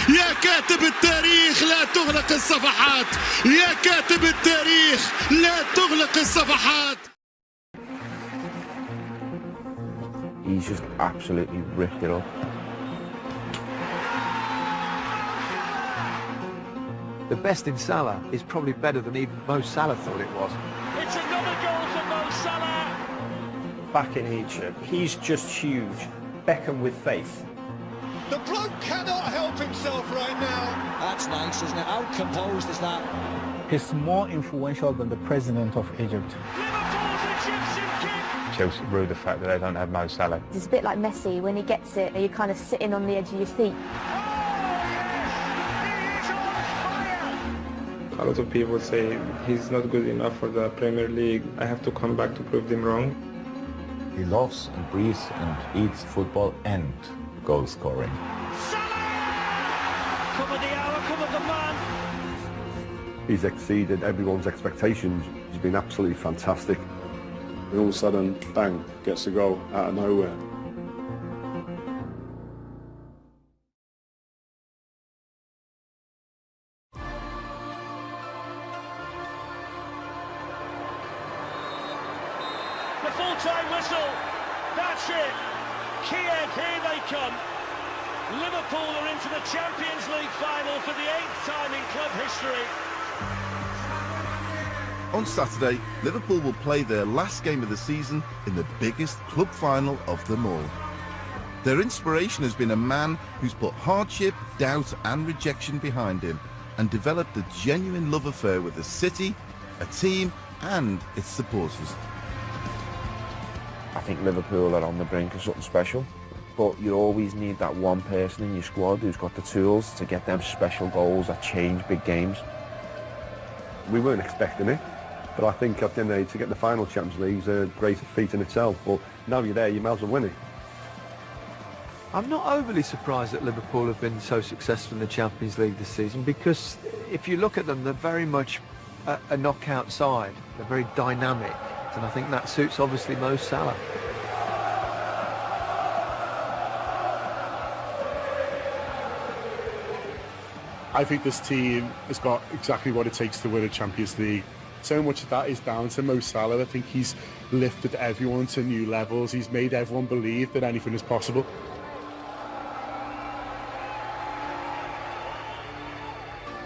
يا كاتب التاريخ لا تغلق الصفحات، يا كاتب التاريخ لا تغلق الصفحات. He's just absolutely ripped it up. The best in Salah is probably better than even Mo Salah thought it was. It's another goal for Mo Salah. Back in Egypt, he's just huge. Beckham with faith. The bloke cannot help himself right now. That's nice, isn't it? How composed is that? He's more influential than the president of Egypt. Liverpool's Egyptian king. Chelsea rue the fact that they don't have Mo Salah. It's a bit like Messi. When he gets it, you're kind of sitting on the edge of your seat. A lot of people say he's not good enough for the Premier League. I have to come back to prove them wrong. He loves and breathes and eats football and goal scoring. Come of the hour, come of the man. He's exceeded everyone's expectations. He's been absolutely fantastic. And all of a sudden, bang, gets a goal out of nowhere. The full-time whistle. That's it. Kiev, here they come. Liverpool are into the Champions League final for the 8th time in club history. On Saturday, Liverpool will play their last game of the season in the biggest club final of them all. Their inspiration has been a man who's put hardship, doubt and rejection behind him and developed a genuine love affair with the city, a team and its supporters. I think Liverpool are on the brink of something special, but you always need that one person in your squad who's got the tools to get them special goals that change big games. We weren't expecting it, but I think at the end of the day, to get the final Champions League is a great feat in itself. But now you're there, you might as well win it. I'm not overly surprised that Liverpool have been so successful in the Champions League this season, because if you look at them, they're very much a knockout side. They're very dynamic, and I think that suits obviously Mo Salah. I think this team has got exactly what it takes to win a Champions League. So much of that is down to Mo Salah. I think he's lifted everyone to new levels. He's made everyone believe that anything is possible.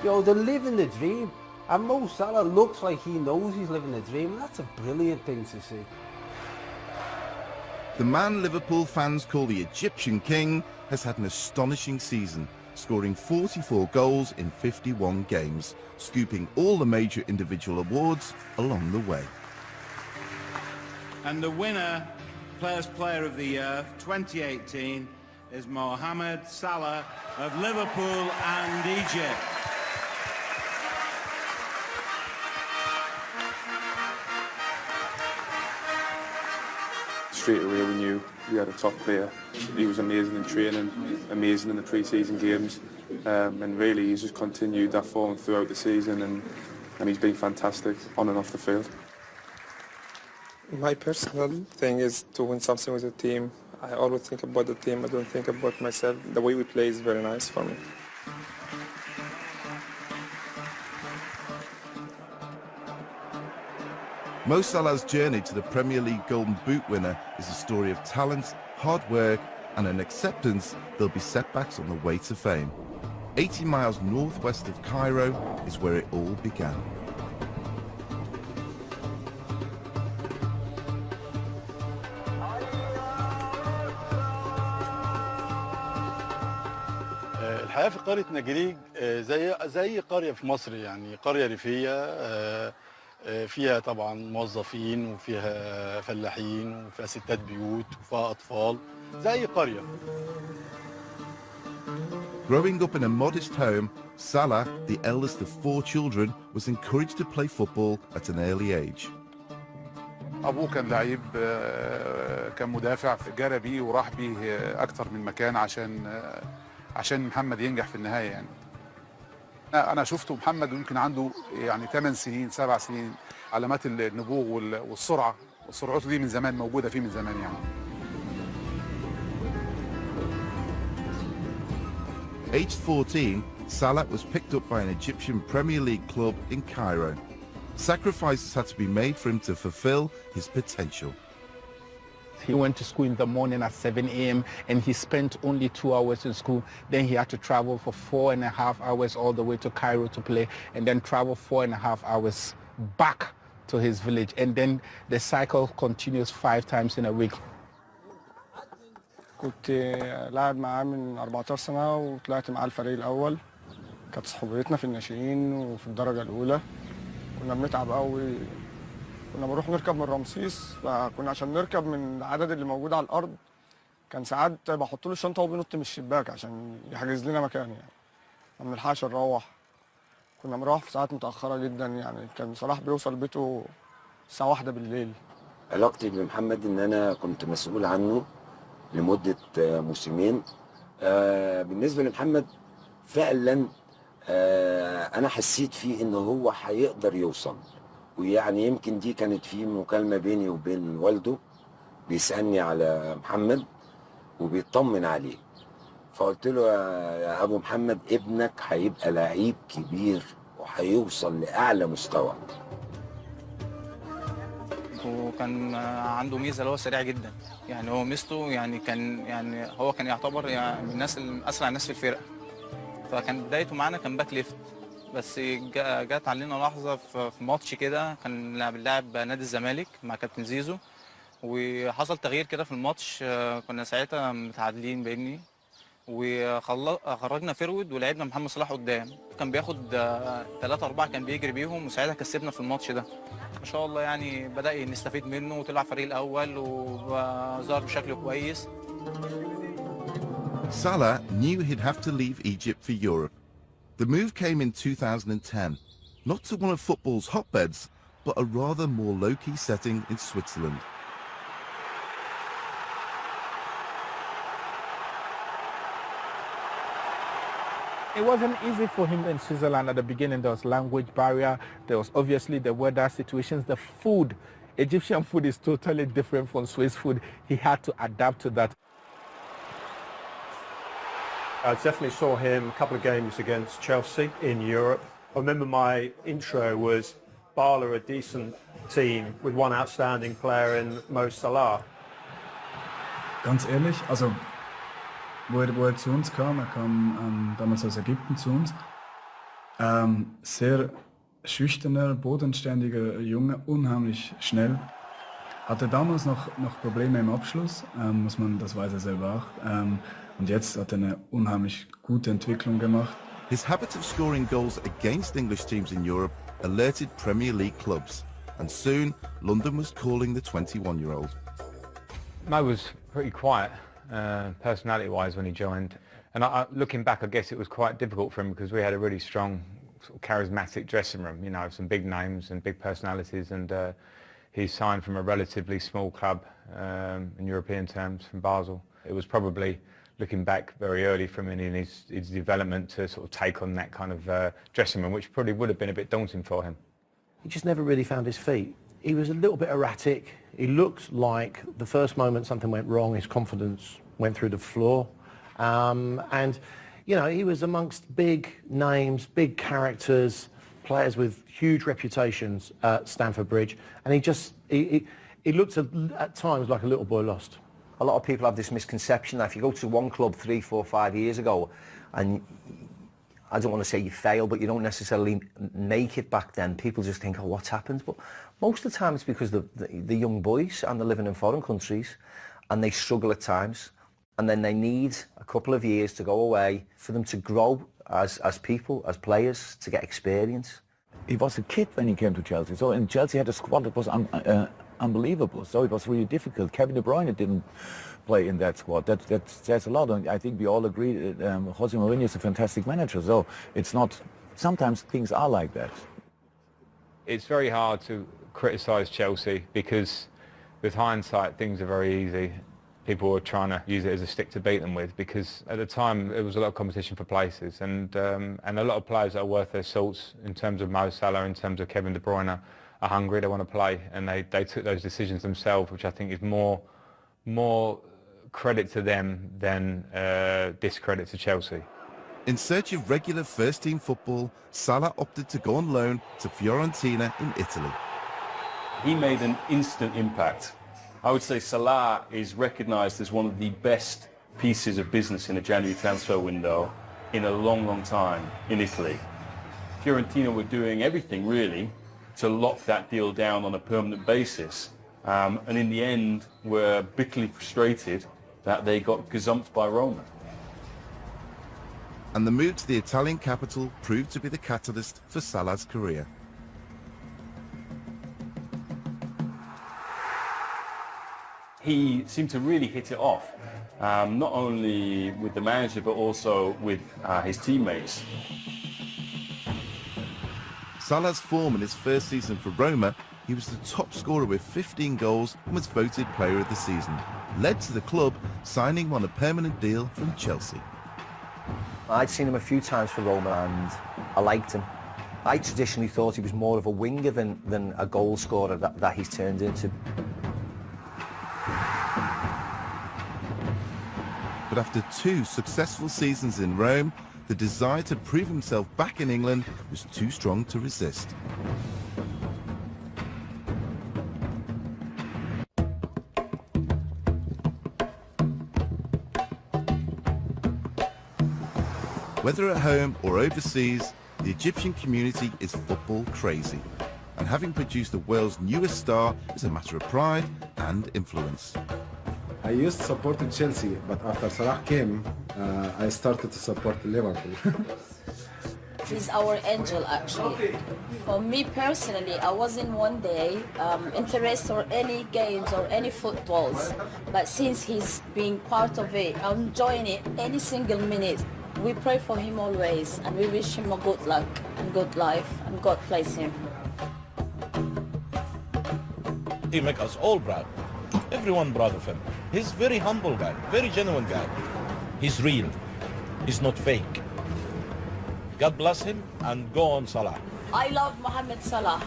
Yo, they're living the dream. And Mo Salah looks like he knows he's living the dream. That's a brilliant thing to see. The man Liverpool fans call the Egyptian King has had an astonishing season, scoring 44 goals in 51 games, scooping all the major individual awards along the way. And the winner, Players Player of the Year 2018, is Mohamed Salah of Liverpool and Egypt. Straight away we knew we had a top player. He was amazing in training, amazing in the pre-season games, and really he's just continued that form throughout the season, and he's been fantastic on and off the field. My personal thing is to win something with the team. I always think about the team, I don't think about myself. The way we play is very nice for me. Mo Salah's journey to the Premier League Golden Boot winner is a story of talent, hard work and an acceptance there'll be setbacks on the way to fame. 80 miles northwest of Cairo is where it all began. الحياة في قرية نجريج زي قرية في مصر، يعني قرية ريفية فيها طبعا موظفين وفيها فلاحين وفيها ستات بيوت وفيها أطفال زي قرية. Growing up in a modest home, Salah, the eldest of 4 children, was encouraged to play football at an early age. أبوه كان لعيب، كان مدافع، جرى بيه وراح بيه أكتر من مكان عشان محمد ينجح في النهاية. يعني أنا شفته محمد يمكن عنده يعني 8 سنين 7 سنين، علامات النبوغ والسرعة، والسرعته دي من زمان موجودة فيه من زمان يعني. Aged 14, Salah was picked up by an Egyptian Premier League club in Cairo. Sacrifices had to be made for him to fulfill his potential. He went to school in the morning at 7 a.m. and he spent only 2 hours in school. Then he had to travel for 4.5 hours all the way to Cairo to play, and then travel 4.5 hours back to his village. And then the cycle continues 5 times in a week. كنت لاعب معاه من 14 سنة وطلعت معاه الفريق الأول. كانت صحوبيتنا في الناشئين وفي الدرجة الأولى. كنا بنتعب قوي. كنا بنروح نركب من رمسيس، فكنا عشان نركب من العدد اللي موجود على الأرض كان ساعات بحط له الشنطة وهو بينط من الشباك عشان يحجز لنا مكان يعني. ما بنلحقش نروح. كنا بنروح في ساعات متأخرة جدا يعني كان صلاح بيوصل بيته الساعة 1 بالليل. علاقتي بمحمد إن أنا كنت مسؤول عنه لمدة موسمين. بالنسبة لمحمد فعلا أنا حسيت فيه إنه هو هيقدر يوصل، ويعني يمكن دي كانت في مكالمة بيني وبين والده بيسألني على محمد وبيطمن عليه، فقلت له يا أبو محمد ابنك هيبقى لعيب كبير وهيوصل لأعلى مستوى. وكان عنده ميزه اللي هو سريع جدا، يعني هو ميزته يعني هو كان يعتبر يعني من الناس اسرع الناس في الفرقه، فكان بدايته معانا كان باك ليفت، بس جت علينا لحظه في ماتش كده كان بنلعب نادي الزمالك مع كابتن زيزو، وحصل تغيير كده في الماتش. كنا ساعتها متعادلين بيني وخرجنا فيرود ولعبنا محمد صلاح قدام، كان بياخد 3-4 كان بيجري بيهم، وساعتها كسبنا في الماتش ده. ما شاء الله يعني بدأ نستفيد منه وطلع فريق الأول وظهر بشكل كويس. Salah knew he'd have to leave Egypt for Europe. The move came in 2010, not to one of football's hotbeds, but a rather more low-key setting in Switzerland. It wasn't easy for him in Switzerland at the beginning. There was language barrier. There was obviously the weather situations, the food. Egyptian food is totally different from Swiss food. He had to adapt to that. I definitely saw him a couple of games against Chelsea in Europe. I remember my intro was Bala, a decent team with one outstanding player in Mo Salah. Ganz ehrlich, also wo er zu uns kam, er kam damals aus Ägypten zu uns, sehr schüchterner, bodenständiger Junge, unheimlich schnell. Hatte damals noch Probleme im Abschluss, das weiß er selber auch. Und jetzt hat er eine unheimlich gute Entwicklung gemacht. His habit of scoring goals against English teams in Europe alerted Premier League clubs, and soon London was calling the 21-year-old. Mo was pretty quiet, personality-wise, when he joined. And looking back, I guess it was quite difficult for him because we had a really strong, sort of charismatic dressing room, you know, some big names and big personalities. And he signed from a relatively small club in European terms, from Basel. It was probably looking back very early from him in his development to sort of take on that kind of dressing room, which probably would have been a bit daunting for him. He just never really found his feet. He was a little bit erratic. He looked like the first moment something went wrong, his confidence went through the floor. And, you know, he was amongst big names, big characters, players with huge reputations at Stamford Bridge. And he looked at times like a little boy lost. A lot of people have this misconception that if you go to one club 3, 4, 5 years ago and I don't want to say you fail, but you don't necessarily make it back then, people just think, oh, what's happened? But most of the time it's because the young boys and they're living in foreign countries and they struggle at times, and then they need a couple of years to go away for them to grow as people, as players, to get experience. He was a kid when he came to Chelsea, so in Chelsea had a squad that was unbelievable, so it was really difficult. Kevin De Bruyne didn't play in that squad. That says a lot, and I think we all agree that Jose Mourinho is a fantastic manager, so it's not, sometimes things are like that. It's very hard to criticise Chelsea because with hindsight things are very easy. People were trying to use it as a stick to beat them with because at the time there was a lot of competition for places, and a lot of players that are worth their salts in terms of Mo Salah, in terms of Kevin De Bruyne, are hungry, they want to play, and they took those decisions themselves, which I think is more credit to them than discredit to Chelsea. In search of regular first-team football, Salah opted to go on loan to Fiorentina in Italy. He made an instant impact. I would say Salah is recognised as one of the best pieces of business in a January transfer window in a long, long time in Italy. Fiorentina were doing everything really to lock that deal down on a permanent basis, and in the end were bitterly frustrated that they got gazumped by Roma. And the move to the Italian capital proved to be the catalyst for Salah's career. He seemed to really hit it off, not only with the manager but also with his teammates. Salah's form in his first season for Roma, he was the top scorer with 15 goals and was voted Player of the Season, led to the club signing on a permanent deal from Chelsea. I'd seen him a few times for Roma and I liked him. I traditionally thought he was more of a winger than a goal scorer that he's turned into. But after 2 successful seasons in Rome, the desire to prove himself back in England was too strong to resist. Whether at home or overseas, the Egyptian community is football crazy. And having produced the world's newest star is a matter of pride and influence. I used to support Chelsea, but after Salah came, I started to support Liverpool. He's our angel, actually. For me personally, I wasn't one day interested in any games or any footballs, but since he's been part of it, I'm enjoying it any single minute. We pray for him always, and we wish him a good luck and good life, and God bless him. He makes us all proud. Everyone proud of him. He's very humble guy, very genuine guy. He's real. He's not fake. God bless him, and go on Salah. I love Mohamed Salah.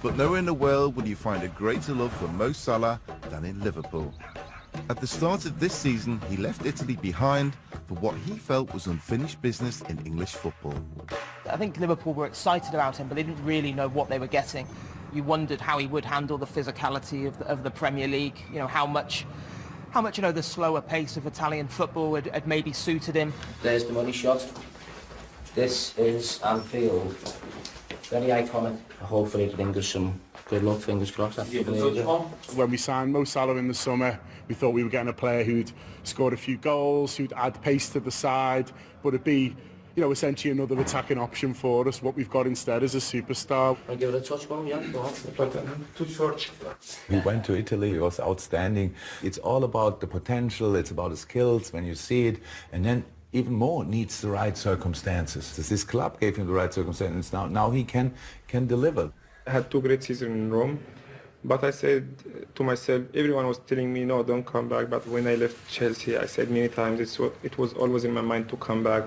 But nowhere in the world will you find a greater love for Mo Salah than in Liverpool. At the start of this season, he left Italy behind for what he felt was unfinished business in English football. I think Liverpool were excited about him, but they didn't really know what they were getting. You wondered how he would handle the physicality of the Premier League, you know, how much the slower pace of Italian football had maybe suited him. There's the money shot. This is Anfield. Very iconic. Hopefully it brings us some good luck, fingers crossed. When we signed Mo Salah in the summer, we thought we were getting a player who'd scored a few goals, who'd add pace to the side, but it'd be, you know, essentially another attacking option for us. What we've got instead is a superstar. I'll give it a touch, Mo, yeah? Go on. Too short. He went to Italy, he was outstanding. It's all about the potential, it's about the skills when you see it, and then even more needs the right circumstances. This club gave him the right circumstances. Now he can deliver. I had 2 great seasons in Rome, but I said to myself, everyone was telling me, no, don't come back. But when I left Chelsea, I said many times, it was always in my mind to come back.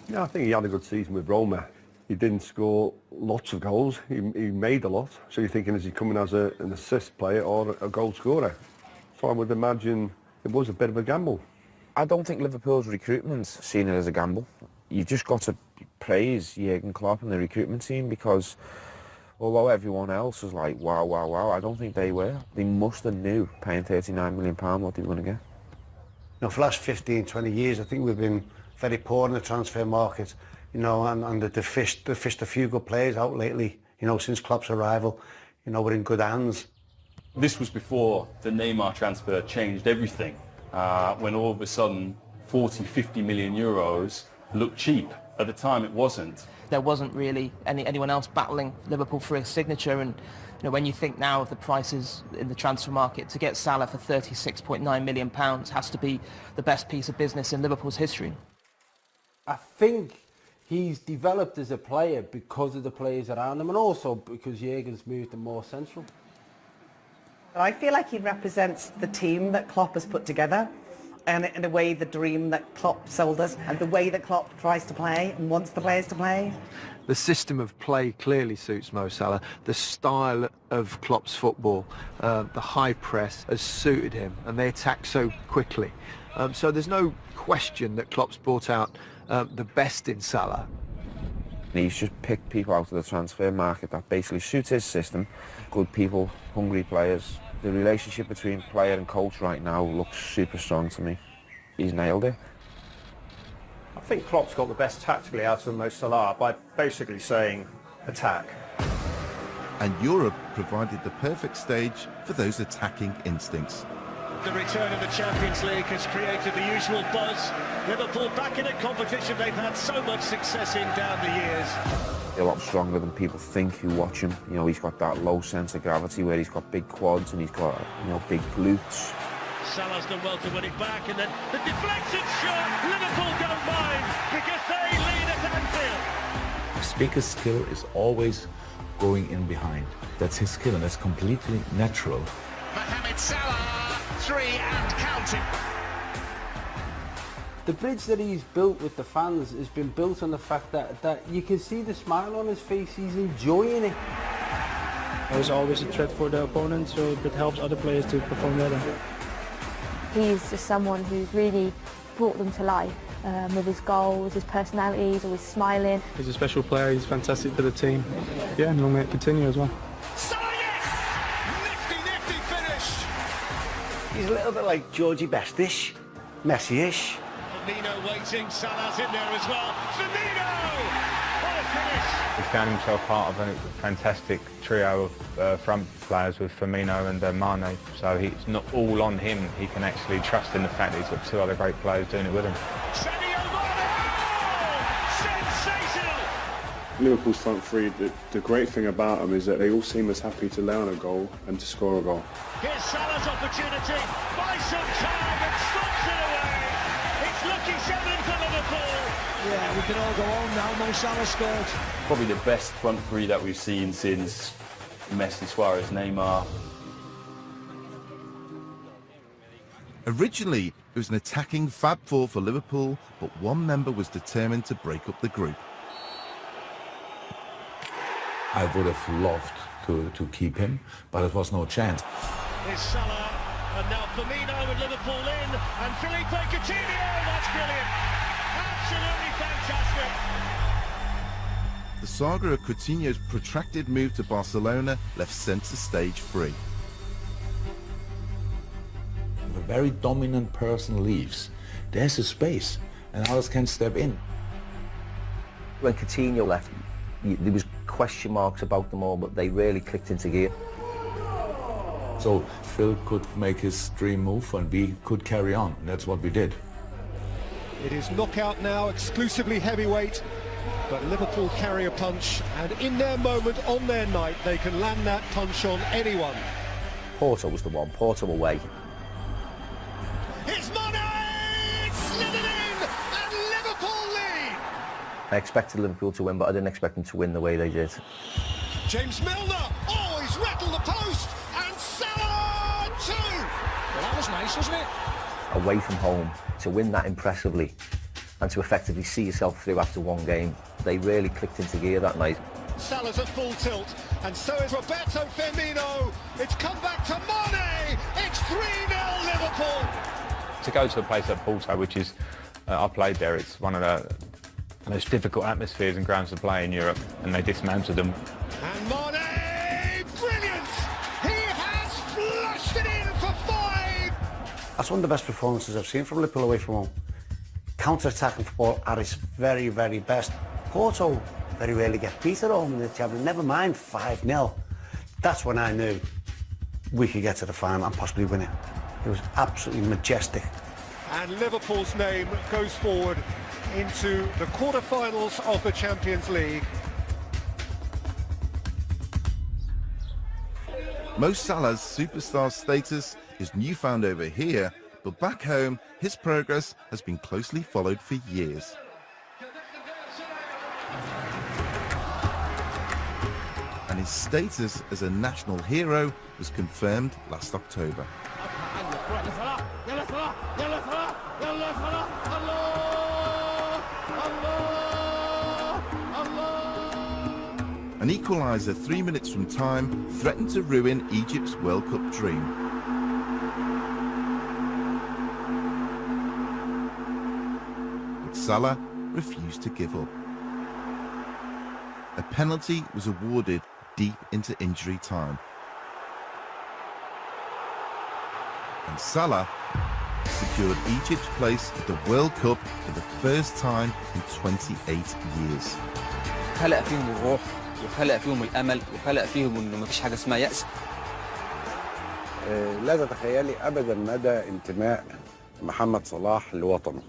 Yeah, I think he had a good season with Roma. He didn't score lots of goals. He made a lot. So you're thinking, is he coming as an assist player or a goal scorer? So I would imagine it was a bit of a gamble. I don't think Liverpool's recruitment's seen it as a gamble. You've just got to praise Jurgen Klopp and the recruitment team, because although everyone else was like, wow, wow, wow, I don't think they were. They must have knew, paying £39 million, what they were going to get. You know, for the last 15, 20 years, I think we've been very poor in the transfer market, you know, and they've fished a few good players out lately, you know, since Klopp's arrival. You know, we're in good hands. This was before the Neymar transfer changed everything, when all of a sudden 40, 50 million euros looked cheap. At the time it wasn't. There wasn't really anyone else battling Liverpool for a signature, and you know, when you think now of the prices in the transfer market, to get Salah for £36.9 million has to be the best piece of business in Liverpool's history. I think he's developed as a player because of the players around him, and also because Jurgen's moved him more central. I feel like he represents the team that Klopp has put together, and in a way the dream that Klopp sold us, and the way that Klopp tries to play and wants the players to play. The system of play clearly suits Mo Salah. The style of Klopp's football, the high press, has suited him, and they attack so quickly. So there's no question that Klopp's brought out the best in Salah. He's just picked people out of the transfer market that basically suits his system. Good people, hungry players. The relationship between player and coach right now looks super strong to me. He's nailed it. I think Klopp's got the best tactically out of Mo Salah by basically saying attack. And Europe provided the perfect stage for those attacking instincts. The return of the Champions League has created the usual buzz. Liverpool back in a competition they've had so much success in down the years. A lot stronger than people think who watch him. You know, he's got that low sense of gravity where he's got big quads and he's got, you know, big glutes. Salah's done well to win it back, and then the deflection shot. Liverpool don't mind because they lead at Anfield. Speaker's skill is always going in behind. That's his skill, and that's completely natural. Mohamed Salah, 3 and counting. The bridge that he's built with the fans has been built on the fact that you can see the smile on his face. He's enjoying it. There's always a threat for the opponent, so it helps other players to perform better. He's just someone who's really brought them to life with his goals, his personality, he's always smiling. He's a special player, he's fantastic for the team. Yeah, and long may it continue as well. Salah, yes! Nifty finish! He's a little bit like Georgie Best-ish, Messi-ish. Firmino waiting, Salah's in there as well. Firmino! What a finish! He found himself part of a fantastic trio of front players with Firmino and Mane, so it's not all on him. He can actually trust in the fact that he's got 2 other great players doing it with him. Liverpool's front three, the great thing about them is that they all seem as happy to lay on a goal and to score a goal. Here's Salah's opportunity, buys some time and stops it away. It's lucky 7 for Liverpool. Yeah, we can all go on now. Mo Salah scored. Probably the best front three that we've seen since Messi, Suarez, Neymar. Originally, it was an attacking Fab Four for Liverpool, but one member was determined to break up the group. I would have loved to keep him, but it was no chance. Here's Salah, and now Firmino with Liverpool in, and Felipe Coutinho, that's brilliant. Absolutely fantastic. The saga of Coutinho's protracted move to Barcelona left centre stage free. If a very dominant person leaves, there's a space, and others can step in. When Coutinho left, there was question marks about them all, but they really clicked into gear. So Phil could make his dream move and we could carry on, and that's what we did. It is knockout now, exclusively heavyweight, but Liverpool carry a punch, and in their moment, on their night, they can land that punch on anyone. Porto was the one, Porto away. It's Mane! Slid it in, and Liverpool lead! I expected Liverpool to win, but I didn't expect them to win the way they did. James Milner, oh, he's rattled the post, and Salah 2! Well, that was nice, wasn't it? Away from home, to win that impressively, and to effectively see yourself through after one game, they really clicked into gear that night. Salah's at full tilt, and so is Roberto Firmino. It's come back to Mane. It's 3-0 Liverpool. To go to a place like Porto, which is, I played there, it's one of the most difficult atmospheres and grounds to play in Europe, and they dismantled them. And Mane, brilliant! He has flushed it in for 5. That's one of the best performances I've seen from Liverpool away from home. Counter-attacking football at its very, very best. Porto very rarely get beat at home in the Champions, never mind 5-0. That's when I knew we could get to the final and possibly win it. It was absolutely majestic. And Liverpool's name goes forward into the quarter-finals of the Champions League. Mo Salah's superstar status is newfound over here, but back home, his progress has been closely followed for years. And his status as a national hero was confirmed last October. An equaliser 3 minutes from time threatened to ruin Egypt's World Cup dream. Salah refused to give up. A penalty was awarded deep into injury time. And Salah secured Egypt's place at the World Cup for the first time in 28 years. خلق فيهم الروح وخلق فيهم الأمل وخلق فيهم إنه مفيش حاجة اسمها يأس. لا تتخيلي أبدا مدى انتماء محمد صلاح لوطنه.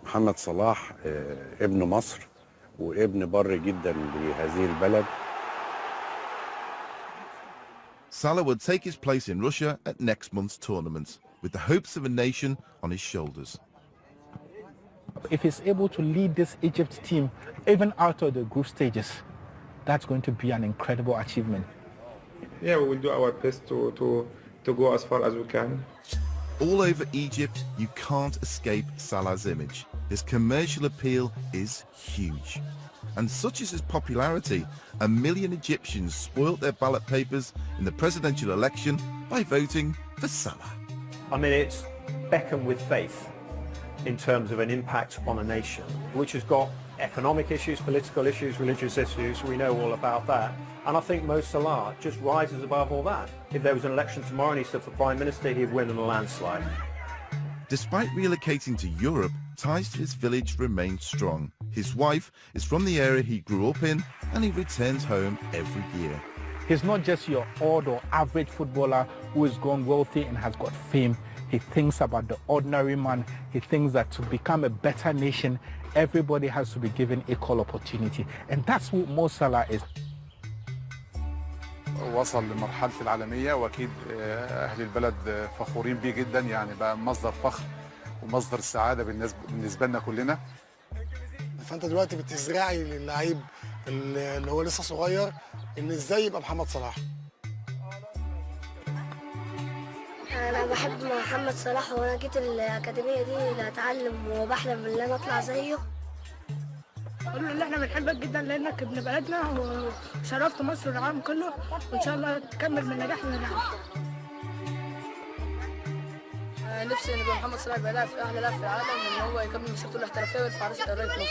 محمد صلاح ابن مصر وابن بر جدا لهذه البلد. Salah would take his place in Russia at next month's tournament, with the hopes of a nation on his shoulders. If he's able to lead this Egypt team even out of the group stages, that's going to be an incredible achievement. Yeah, we will do our best to go as far as we can. All over Egypt, you can't escape Salah's image. His commercial appeal is huge. And such is his popularity, 1 million Egyptians spoilt their ballot papers in the presidential election by voting for Salah. I mean, it's Beckham with faith in terms of an impact on a nation, which has got economic issues, political issues, religious issues. We know all about that. And I think Mo Salah just rises above all that. If there was an election tomorrow and he stood for Prime Minister, he'd win in a landslide. Despite relocating to Europe, ties to his village remain strong. His wife is from the area he grew up in, and he returns home every year. He's not just your odd or average footballer who has grown wealthy and has got fame. He thinks about the ordinary man. He thinks that to become a better nation, everybody has to be given equal opportunity. And that's what Mo Salah is. وصل لمرحلة العالمية وأكيد أهل البلد فخورين بيه جدا يعني بقى مصدر فخر ومصدر السعادة بالنسبة لنا كلنا. فأنت دلوقتي بتزرعي للعيب اللي هو لسه صغير إن إزاي يبقى محمد صلاح. أنا بحب محمد صلاح وأنا جيت الأكاديمية دي لأتعلم وبحلم إن أنا أطلع زيه. أقول له إن إحنا بنحبك جدا لأنك ابن بلدنا وشرفت مصر والعالم كله وإن شاء الله تكمل من نجاح لنجاح. نفسي إن يبقى محمد صلاح يبقى لاعب في أحلى لاعب في العالم وإن هو يكمل مسيرته الاحترافية ويرفع راس قارة مصر.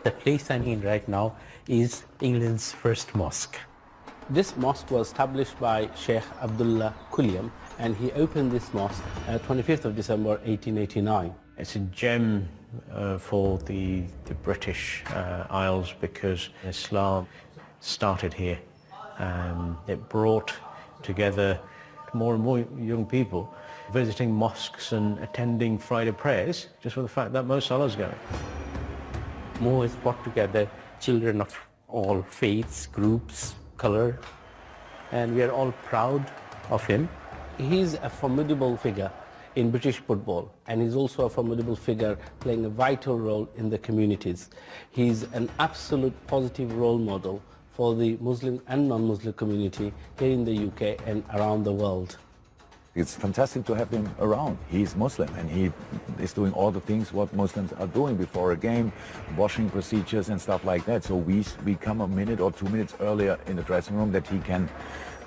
The place I'm in right now is England's first mosque. This mosque was established by Sheikh Abdullah Kuliam, and he opened this mosque 25th of December 1889. It's a gem for the British Isles because Islam started here. It brought together more and more young people visiting mosques and attending Friday prayers just for the fact that Mo Salah's going. Mo has brought together children of all faiths, groups, color, and we are all proud of him. He's a formidable figure in British football, and he's also a formidable figure playing a vital role in the communities. He's an absolute positive role model for the Muslim and non-Muslim community here in the UK and around the world. It's fantastic to have him around. He's Muslim and he is doing all the things what Muslims are doing before a game, washing procedures and stuff like that. So we come a minute or 2 minutes earlier in the dressing room that he can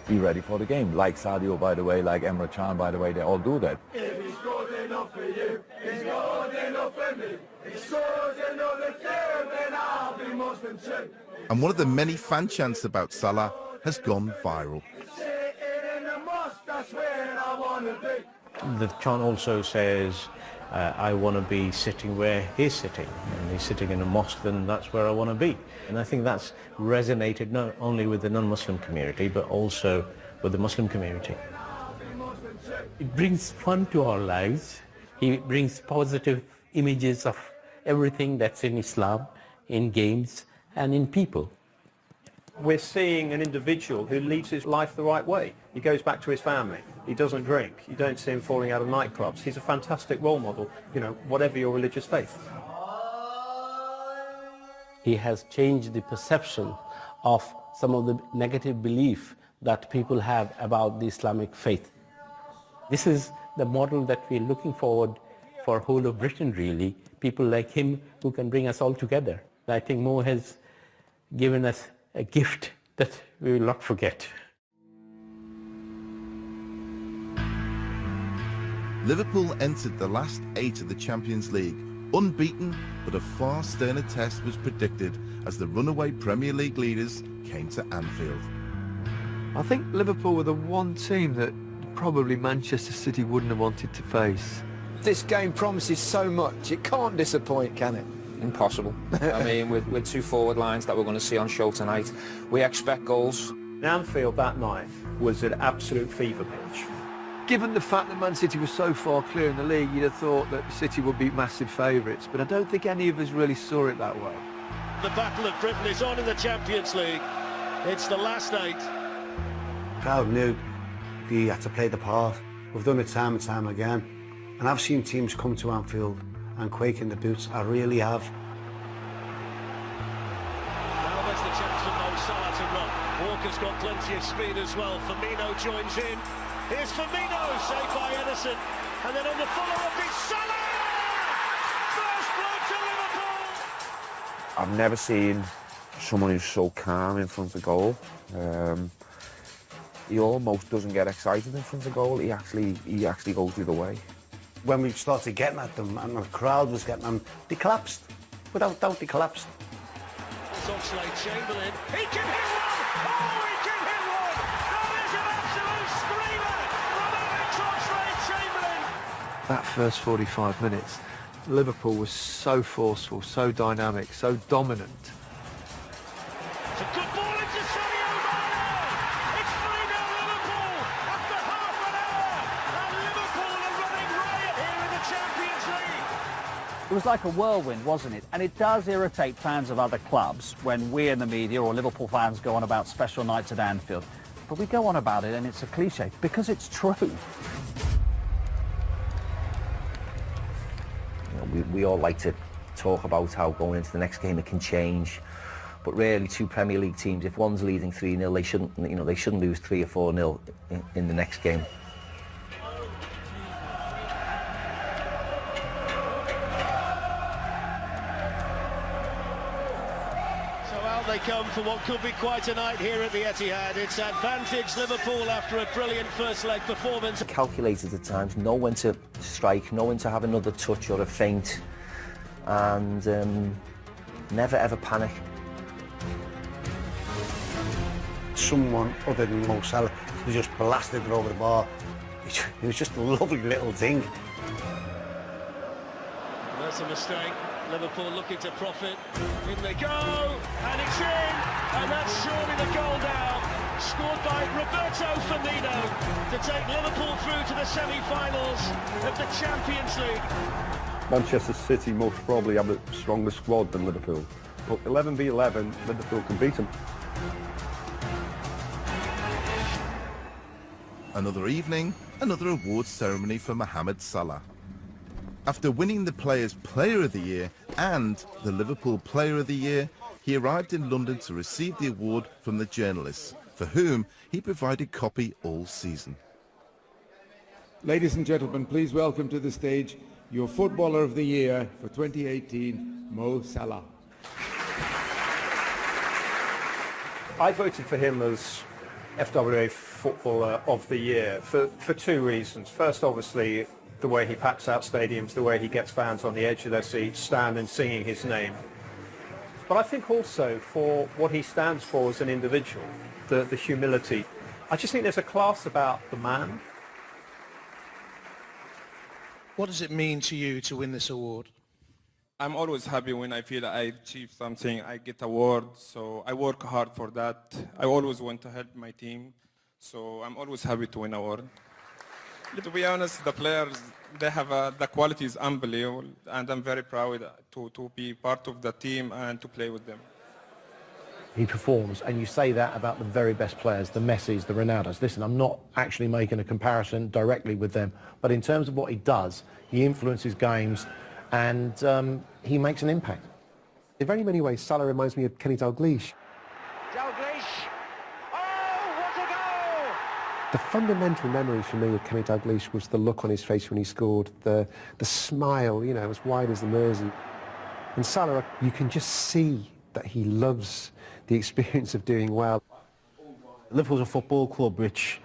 be ready for the game. Like Sadio, by the way, like Emre Can, by the way, they all do that. If he's good enough for you, he's good enough for me. He's good enough for you, then I'll be Muslim too. And one of the many fan chants about Salah has gone viral. The chant also says, I want to be sitting where he's sitting, and he's sitting in a mosque, then that's where I want to be. And I think that's resonated not only with the non-Muslim community, but also with the Muslim community. It brings fun to our lives. It brings positive images of everything that's in Islam, in games, and in people. We're seeing an individual who leads his life the right way. He goes back to his family. He doesn't drink. You don't see him falling out of nightclubs. He's a fantastic role model, you know, whatever your religious faith. He has changed the perception of some of the negative belief that people have about the Islamic faith. This is the model that we're looking forward for whole of Britain, really. People like him who can bring us all together. I think Mo has given us a gift that we will not forget. Liverpool entered the last 8 of the Champions League, unbeaten, but a far sterner test was predicted as the runaway Premier League leaders came to Anfield. I think Liverpool were the one team that probably Manchester City wouldn't have wanted to face. This game promises so much, it can't disappoint, can it? Impossible. I mean, with 2 forward lines that we're going to see on show tonight, we expect goals. Anfield that night was an absolute fever pitch. Given the fact that Man City was so far clear in the league, you'd have thought that City would be massive favourites, but I don't think any of us really saw it that way. The Battle of Britain is on in the Champions League. It's the last 8. Crowd knew he had to play the part. We've done it time and time again. And I've seen teams come to Anfield and quake in the boots. I really have. Now there's the chance for Mo Salah to run. Walker's got plenty of speed as well. Firmino joins in. Here's Firmino, saved by Ederson. And then on the follow-up is Salah! First blood to Liverpool! I've never seen someone who's so calm in front of goal. He almost doesn't get excited in front of goal. He actually goes the other way. When we started getting at them and the crowd was getting them, they collapsed. Without doubt, they collapsed. It's Oxlade-Chamberlain. He can hit one! Oh, he can hit one! That is an absolute screamer from Alex Oxlade-Chamberlain! That first 45 minutes, Liverpool was so forceful, so dynamic, so dominant. It's a good ball into Sadio Mane! It's 3-0 Liverpool after half an hour! And Liverpool are running riot here in the Champions League! It was like a whirlwind, wasn't it? And it does irritate fans of other clubs when we in the media or Liverpool fans go on about special nights at Anfield. But we go on about it and it's a cliche because it's true. We all like to talk about how going into the next game it can change, but really 2 Premier League teams, if one's leading 3-0, they shouldn't lose 3 or 4-0 in the next game. So out they come for what could be quite a night here at the Etihad. It's advantage Liverpool after a brilliant first leg performance. Calculated at times, know when to strike, know when to have another touch or a feint, and never ever panic. Someone other than Mo Salah who just blasted it over the bar. It was just a lovely little thing. That's a mistake. Liverpool looking to profit. In they go, and it's in, and that's surely the goal now. Scored by Roberto Firmino to take Liverpool through to the semi-finals of the Champions League. Manchester City most probably have a stronger squad than Liverpool, but 11v11, Liverpool can beat them. Another evening, another awards ceremony for Mohamed Salah. After winning the Players' Player of the Year and the Liverpool Player of the Year, he arrived in London to receive the award from the journalists, for whom he provided copy all season. Ladies and gentlemen, please welcome to the stage your Footballer of the Year for 2018, Mo Salah. I voted for him as FWA Footballer of the Year for 2 reasons. First, obviously, the way he packs out stadiums, the way he gets fans on the edge of their seats, standing, singing his name. But I think also for what he stands for as an individual, the humility. I just think there's a class about the man. What does it mean to you to win this award? I'm always happy when I feel I achieve something, I get award, so I work hard for that. I always want to help my team, so I'm always happy to win award. To be honest, the players, they have the quality is unbelievable, and I'm very proud to be part of the team and to play with them. He performs, and you say that about the very best players, the Messis, the Ronaldos. Listen, I'm not actually making a comparison directly with them, but in terms of what he does, he influences games, and he makes an impact. In very many ways, Salah reminds me of Kenny Dalglish. Dalglish! Oh, what a goal! The fundamental memory for me of Kenny Dalglish was the look on his face when he scored, the smile, you know, as wide as the Mersey. And Salah, you can just see that he loves the experience of doing well. Liverpool's a football club which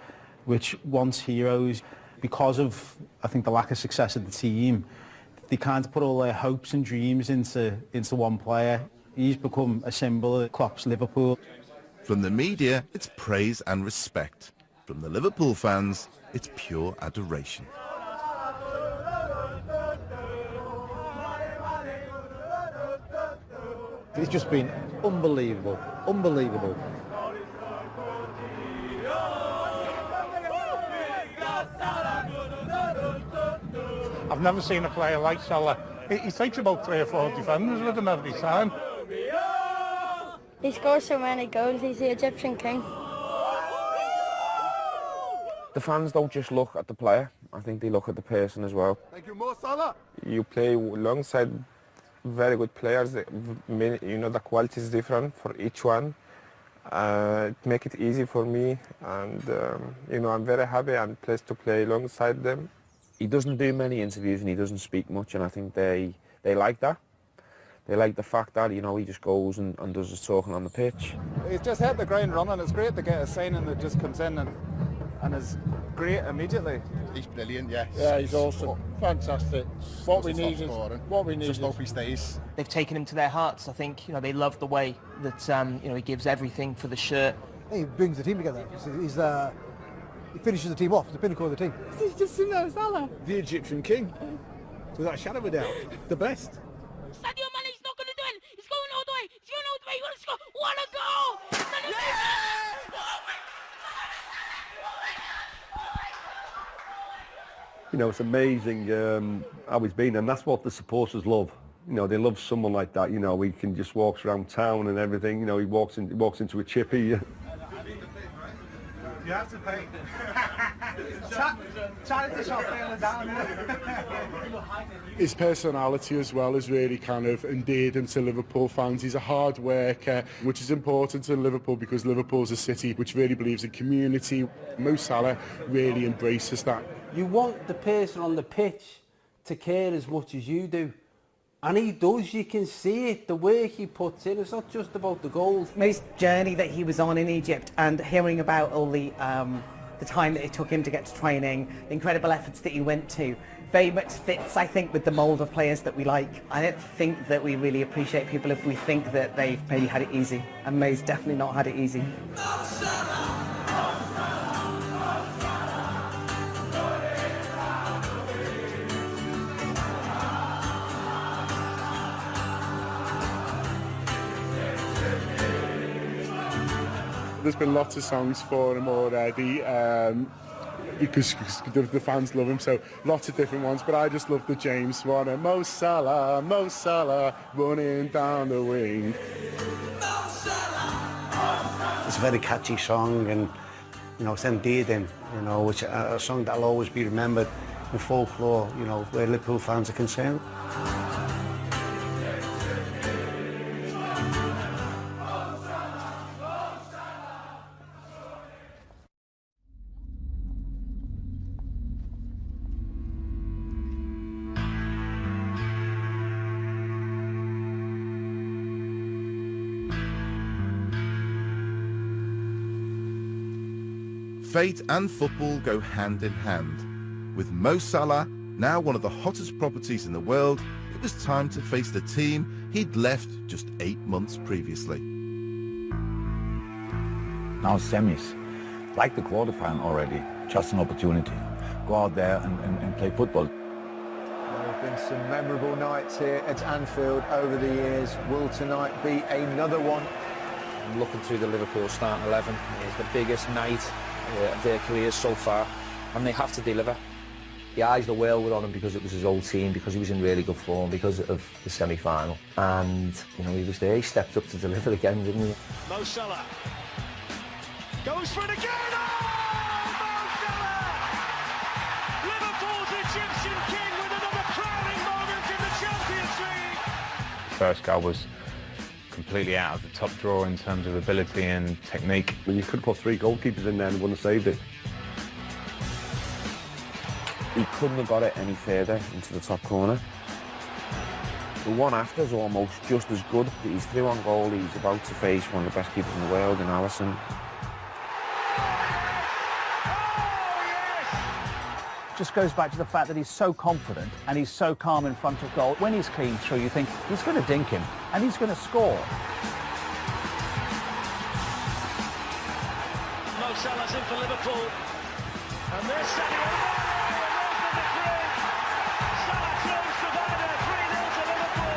wants heroes. Because of, I think, the lack of success of the team, they kind of put all their hopes and dreams into one player. He's become a symbol of Klopp's Liverpool. From the media, it's praise and respect. From the Liverpool fans, it's pure adoration. It's just been unbelievable, unbelievable. I've never seen a player like Salah. He takes about 3 or 4 defenders with him every time. He scores so many goals, he's the Egyptian king. The fans don't just look at the player, I think they look at the person as well. Thank you, Mo Salah. You play alongside very good players. You know, the quality is different for each one. It makes it easy for me, and you know, I'm very happy and pleased to play alongside them. He doesn't do many interviews and he doesn't speak much, and I think they like that. They like the fact that, you know, he just goes and does his talking on the pitch. He's just hit the ground running. It's great to get a signing that just comes in and is great immediately. He's brilliant, yeah. Yeah, he's awesome. Fantastic. What we need is just hope he stays. They've taken him to their hearts. I think, you know, they love the way that you know, he gives everything for the shirt. He brings the team together. He finishes the team off, the pinnacle of the team. He's just Salah. The Egyptian king, without a shadow of a doubt, the best. Sadio Mane, he's not going to do it. He's going all the way. He's going all the way. He's going to score. What a goal! You know, it's amazing how he's been, and that's what the supporters love. You know, they love someone like that. You know, he can just walks around town and everything. You know, he walks into a chippy. You have to pay. Charity shop failing down. His personality as well has really kind of endeared him to Liverpool fans. He's a hard worker, which is important to Liverpool because Liverpool's a city which really believes in community. Mo Salah really embraces that. You want the person on the pitch to care as much as you do. And he does, you can see it, the work he puts in. It's not just about the goals. Most journey that he was on in Egypt, and hearing about all the time that it took him to get to training, the incredible efforts that he went to, very much fits, I think, with the mould of players that we like. I don't think that we really appreciate people if we think that they've maybe had it easy, and Mo's definitely not had it easy. There's been lots of songs for him already because the fans love him, so lots of different ones, but I just love the James one. Mo Salah, running down the wing. It's a very catchy song, and you know, it's endeared him, you know, which a song that'll always be remembered in folklore, you know, where Liverpool fans are concerned. Fate and football go hand in hand. With Mo Salah, now one of the hottest properties in the world, it was time to face the team he'd left just 8 months previously. Now semis, like the quarterfinal already, just an opportunity. Go out there and play football. There have been some memorable nights here at Anfield over the years. Will tonight be another one? I'm looking through the Liverpool starting 11. It's the biggest night of their careers so far, and they have to deliver. The eyes of the world were on him because it was his old team, because he was in really good form, because of the semi-final. And, you know, he was there, he stepped up to deliver again, didn't he? Mo Salah goes for it again! Oh, Mo Salah! Liverpool's Egyptian king with another crowning moment in the Champions League! First goal was completely out of the top drawer in terms of ability and technique. Well, you could have put 3 goalkeepers in there and wouldn't have saved it. He couldn't have got it any further into the top corner. The one after is almost just as good. He's through on goal. He's about to face one of the best keepers in the world in Alisson. Just goes back to the fact that he's so confident and he's so calm in front of goal. When he's clean through, you think he's going to dink him and he's going to score. Mo Salah's in for Liverpool. And there's Sadio Mane, and there's number 3. Salah throws the banner, 3-0 to Liverpool.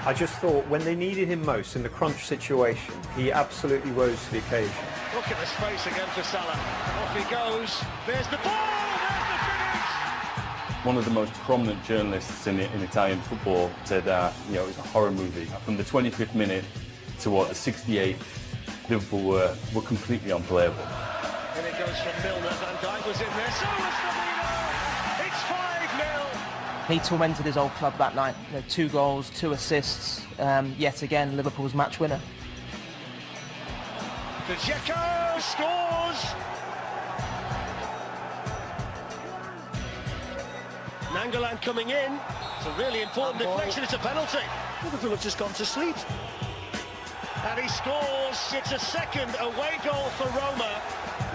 I just thought when they needed him most in the crunch situation, he absolutely rose to the occasion. Look at the space again for Salah. Off he goes. There's the ball. There's the finish. One of the most prominent journalists in Italian football said that it was a horror movie. From the 25th minute to the 68th, Liverpool were completely unplayable. And it goes from Milner. Van Dijk was in there. So was Firmino. It's 5-0. He tormented his old club that night. 2 goals, 2 assists. Yet again, Liverpool's match winner. Dzeko scores! Nangolan coming in. It's a really important deflection. It's a penalty. Liverpool have just gone to sleep. And he scores. It's a second away goal for Roma.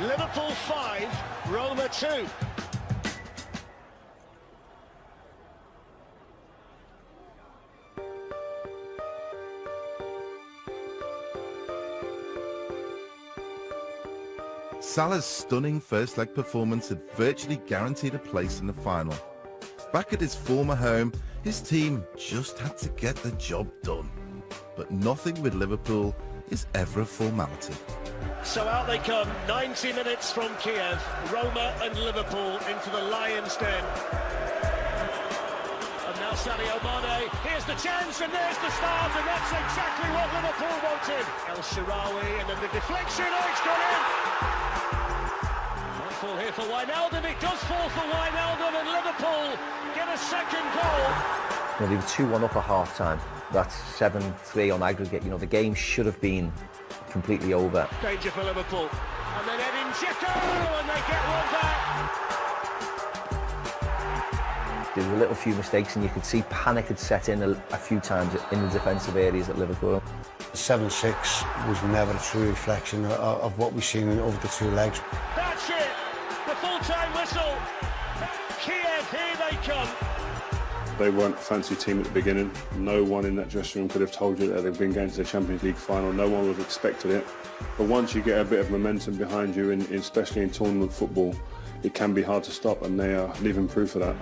Liverpool 5, Roma 2. Salah's stunning first-leg performance had virtually guaranteed a place in the final. Back at his former home, his team just had to get the job done. But nothing with Liverpool is ever a formality. So out they come, 90 minutes from Kiev, Roma and Liverpool into the Lions' Den. And now Sadio Mane, here's the chance and there's the start, and that's exactly what Liverpool wanted. El Shaarawy, and then the deflection, it's gone in! Might fall here for Wijnaldum, it does fall for Wijnaldum, and Liverpool get a second goal. They were 2-1 up at half-time. That's 7-3 on aggregate. The game should have been completely over. Danger for Liverpool. And then Edin Dzeko, and they get one back. There were a little few mistakes, and you could see panic had set in a few times in the defensive areas at Liverpool. 7-6 was never a true reflection of what we've seen over the 2 legs. That's it. The full-time whistle. Kiev, here they come. They weren't a fancy team at the beginning. No one in that dressing room could have told you that they've been going to the Champions League final. No one would have expected it. But once you get a bit of momentum behind you, especially in tournament football, it can be hard to stop, and they are living proof of that.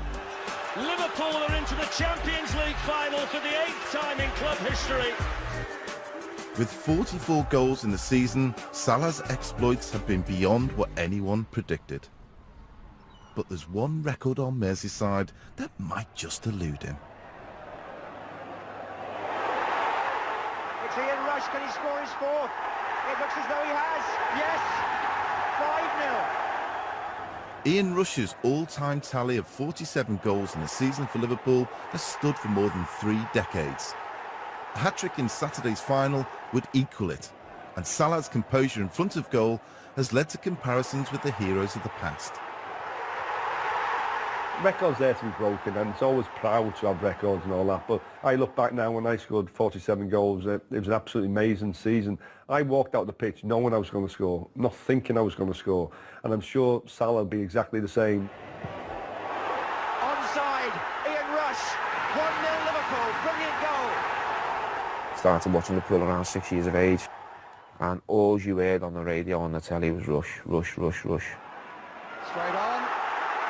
Liverpool are into the Champions League final for the 8th time in club history. With 44 goals in the season, Salah's exploits have been beyond what anyone predicted. But there's one record on Merseyside that might just elude him. It's Ian Rush, can he score his 4th? It looks as though he has, yes! 5-0. Ian Rush's all-time tally of 47 goals in a season for Liverpool has stood for more than 3 decades. A hat-trick in Saturday's final would equal it, and Salah's composure in front of goal has led to comparisons with the heroes of the past. Records there to be broken, and it's always proud to have records and all that, but I look back now when I scored 47 goals, it was an absolutely amazing season. I walked out the pitch knowing I was going to score, not thinking I was going to score, and I'm sure Salah will be exactly the same. Onside, Ian Rush, 1-0 Liverpool, brilliant goal. Started watching Liverpool around 6 years of age, and all you heard on the radio on the telly was rush, rush, rush, rush. Straight on.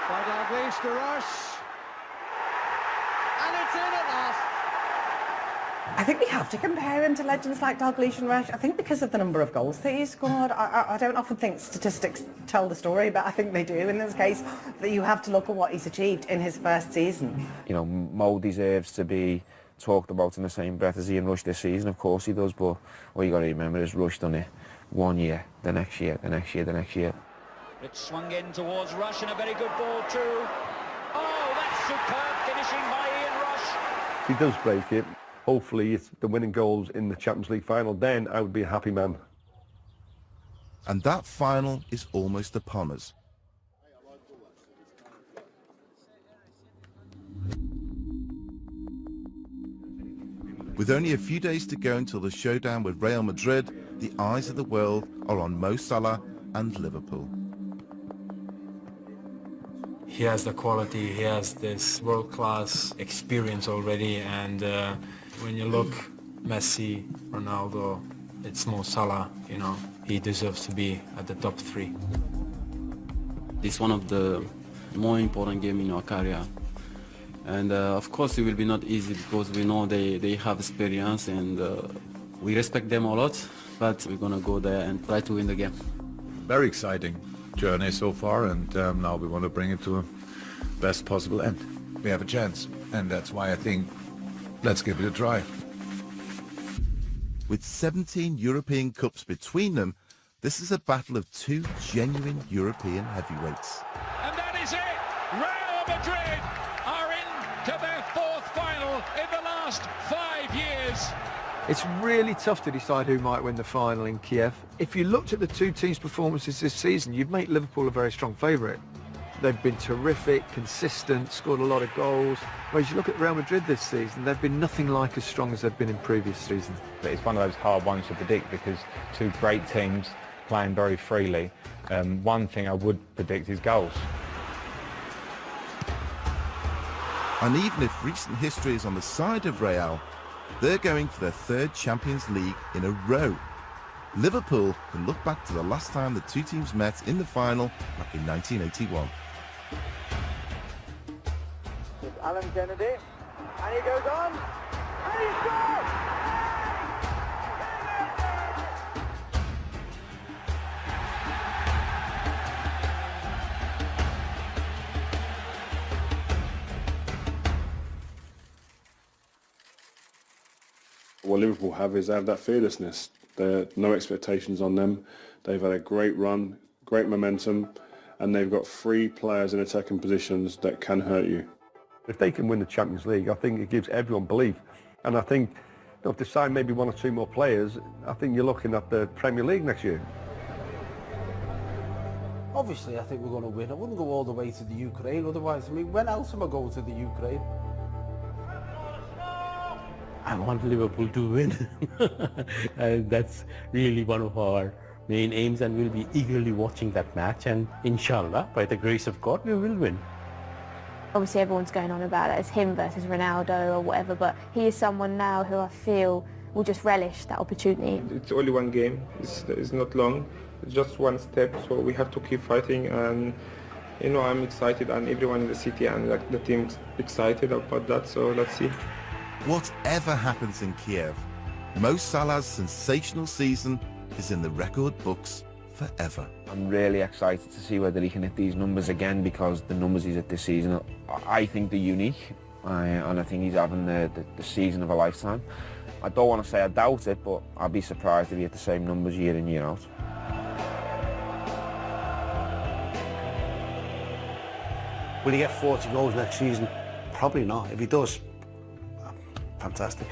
By Dalglish to Rush. And it's in at last. I think we have to compare him to legends like Dalglish and Rush. I think because of the number of goals that he scored. I don't often think statistics tell the story, but I think they do in this case. That you have to look at what he's achieved in his first season. Mo deserves to be talked about in the same breath as Ian Rush this season. Of course he does, but what you got to remember is Rush done it 1 year, the next year, the next year, the next year. It's swung in towards Rush, and a very good ball too. Oh, that's superb finishing by Ian Rush. If he does break it, hopefully it's the winning goals in the Champions League final, then I would be a happy man. And that final is almost upon us. With only a few days to go until the showdown with Real Madrid, the eyes of the world are on Mo Salah and Liverpool. He has the quality, he has this world-class experience already, and when you look Messi, Ronaldo, it's Mo Salah, you know, he deserves to be at the top 3. It's one of the more important games in our career. And of course it will be not easy because we know they have experience and we respect them a lot, but we're going to go there and try to win the game. Very exciting journey so far, and now we want to bring it to a best possible end. We have a chance, and that's why I think let's give it a try. With 17 European Cups between them, this is a battle of 2 genuine European heavyweights. And that is it! Real Madrid are into their 4th final in the last 5 years. It's really tough to decide who might win the final in Kiev. If you looked at the 2 teams' performances this season, you'd make Liverpool a very strong favourite. They've been terrific, consistent, scored a lot of goals. Whereas you look at Real Madrid this season, they've been nothing like as strong as they've been in previous seasons. It's one of those hard ones to predict because 2 great teams playing very freely. One thing I would predict is goals. And even if recent history is on the side of Real, they're going for their 3rd Champions League in a row. Liverpool can look back to the last time the 2 teams met in the final back in 1981. It's Alan Kennedy, and he goes on, and he scores! What Liverpool have is they have that fearlessness. There are no expectations on them. They've had a great run, great momentum, and they've got 3 players in attacking positions that can hurt you. If they can win the Champions League, I think it gives everyone belief. And I think if they sign maybe 1 or 2 more players, I think you're looking at the Premier League next year. Obviously, I think we're going to win. I wouldn't go all the way to the Ukraine otherwise. I mean, when else am I going to the Ukraine? I want Liverpool to win. And that's really one of our main aims, and we'll be eagerly watching that match, and inshallah, by the grace of God, we will win. Obviously everyone's going on about it as him versus Ronaldo or whatever, but he is someone now who I feel will just relish that opportunity. It's only 1 game, it's not long, it's just 1 step, so we have to keep fighting, and you know, I'm excited, and everyone in the city and like the team's excited about that, so let's see. Whatever happens in Kiev, Mo Salah's sensational season is in the record books forever. I'm really excited to see whether he can hit these numbers again, because the numbers he's hit this season, I think they're unique, and I think he's having the season of a lifetime. I don't want to say I doubt it, but I'd be surprised if he hit the same numbers year in, year out. Will he get 40 goals next season? Probably not. If he does, fantastic.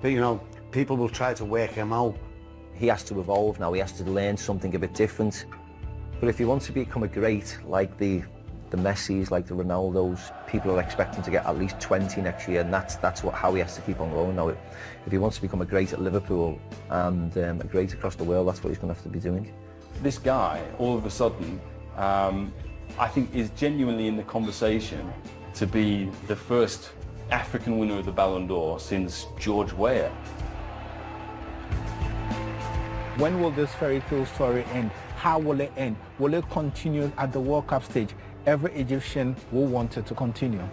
But you know, people will try to work him out. He has to evolve now, he has to learn something a bit different. But if he wants to become a great, like the Messis, like the Ronaldos, people are expecting to get at least 20 next year, and that's how he has to keep on going now. If he wants to become a great at Liverpool and a great across the world, that's what he's going to have to be doing. This guy, all of a sudden, I think is genuinely in the conversation to be the first African winner of the Ballon d'Or since George Weah. When will this fairy tale story end? How will it end? Will it continue at the World Cup stage? Every Egyptian will want it to continue.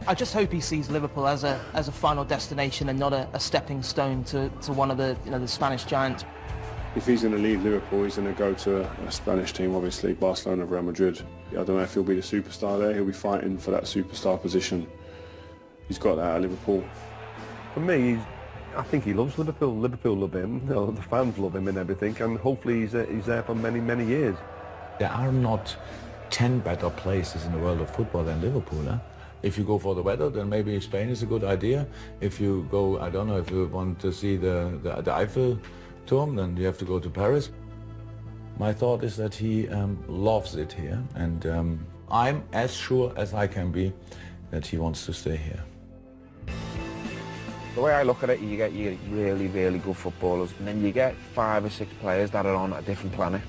I just hope he sees Liverpool as a final destination and not a stepping stone to one of the the Spanish giants. If he's going to leave Liverpool, he's going to go to a Spanish team, obviously, Barcelona, Real Madrid. I don't know if he'll be the superstar there. He'll be fighting for that superstar position. He's got that at Liverpool. For me, I think he loves Liverpool. Liverpool love him. You know, the fans love him and everything. And hopefully he's there for many, many years. There are not 10 better places in the world of football than Liverpool. Huh? If you go for the weather, then maybe Spain is a good idea. If you go, I don't know, if you want to see the Eiffel Turm, then you have to go to Paris. My thought is that he loves it here, and I'm as sure as I can be that he wants to stay here. The way I look at it, you get really, really good footballers, and then you get 5 or 6 players that are on a different planet.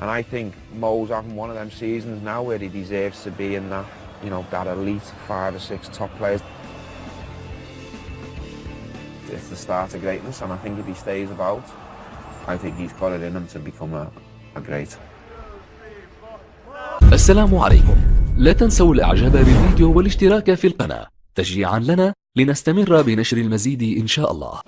And I think Mo's having one of them seasons now where he deserves to be in that, you know, that elite 5 or 6 top players. It's the start of greatness, and I think if he stays about, I think he's got it in him to become a great. السلام عليكم. لا تنسوا الاعجاب بالفيديو والاشتراك في القناة تشجيعا لنا لنستمر بنشر المزيد إن شاء الله.